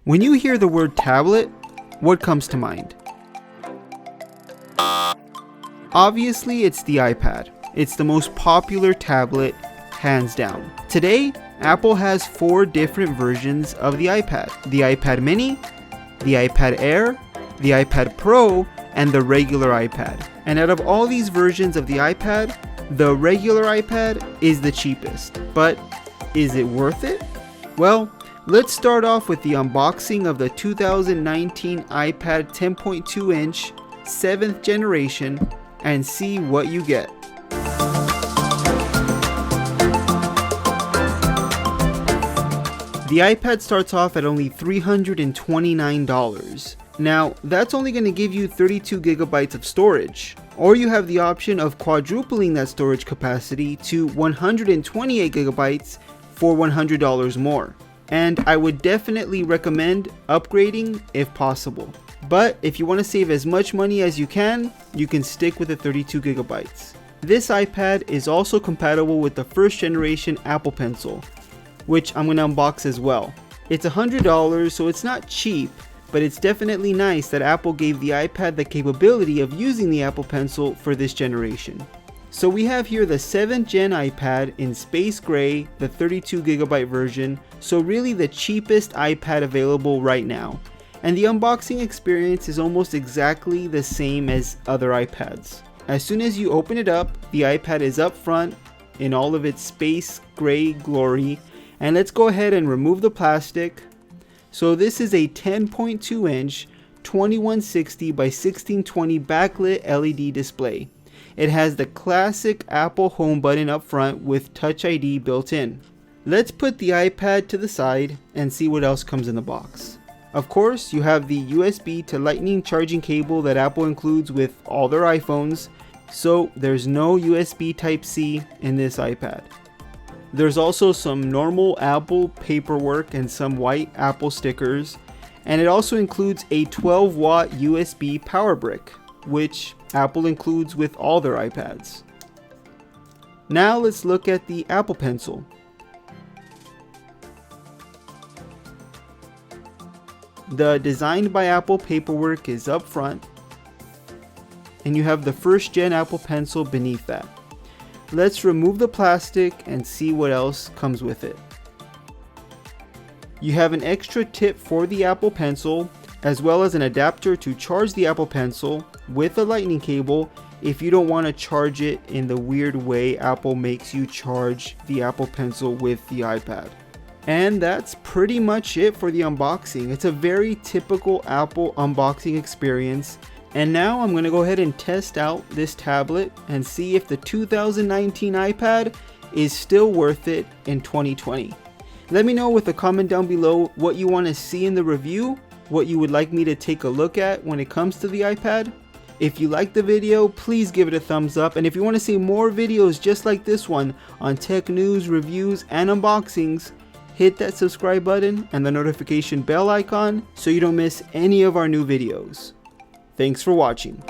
When you hear the word tablet, what comes to mind? Obviously, it's the iPad. It's the most popular tablet, hands down. Today, Apple has 4 different versions of the iPad. The iPad mini, the iPad Air, the iPad Pro, and the regular iPad. And out of all these versions of the iPad, the regular iPad is the cheapest. But is it worth it? Well, let's start off with the unboxing of the 2019 iPad 10.2-inch 7th generation and see what you get. The iPad starts off at only $329. Now, that's only going to give you 32 gigabytes of storage, or you have the option of quadrupling that storage capacity to 128 gigabytes for $100 more. And I would definitely recommend upgrading if possible. But if you want to save as much money as you can stick with the 32 gigabytes. This iPad is also compatible with the first generation Apple Pencil, which I'm going to unbox as well. It's $100, so it's not cheap, but it's definitely nice that Apple gave the iPad the capability of using the Apple Pencil for this generation. So we have here the 7th gen iPad in space gray, the 32 gigabyte version, so really the cheapest iPad available right now. And the unboxing experience is almost exactly the same as other iPads. As soon as you open it up, the iPad is up front in all of its space gray glory. And let's go ahead and remove the plastic. So this is a 10.2 inch 2160 by 1620 backlit LED display. It has the classic Apple home button up front with Touch ID built in. Let's put the iPad to the side and see what else comes in the box. Of course, you have the USB to Lightning charging cable that Apple includes with all their iPhones, so there's no USB Type-C in this iPad. There's also some normal Apple paperwork and some white Apple stickers, and it also includes a 12-watt USB power brick, which Apple includes with all their iPads. Now let's look at the Apple Pencil. The Designed by Apple paperwork is up front, and you have the first gen Apple Pencil beneath that. Let's remove the plastic and see what else comes with it. You have an extra tip for the Apple Pencil, as well as an adapter to charge the Apple Pencil with a lightning cable if you don't want to charge it in the weird way Apple makes you charge the Apple Pencil with the iPad. And that's pretty much it for the unboxing. It's a very typical Apple unboxing experience. And now I'm going to go ahead and test out this tablet and see if the 2019 iPad is still worth it in 2020. Let me know with a comment down below what you want to see in the review, what you would like me to take a look at when it comes to the iPad. If you liked the video, please give it a thumbs up, and if you want to see more videos just like this one on tech news, reviews, and unboxings, hit that subscribe button and the notification bell icon so you don't miss any of our new videos. Thanks for watching.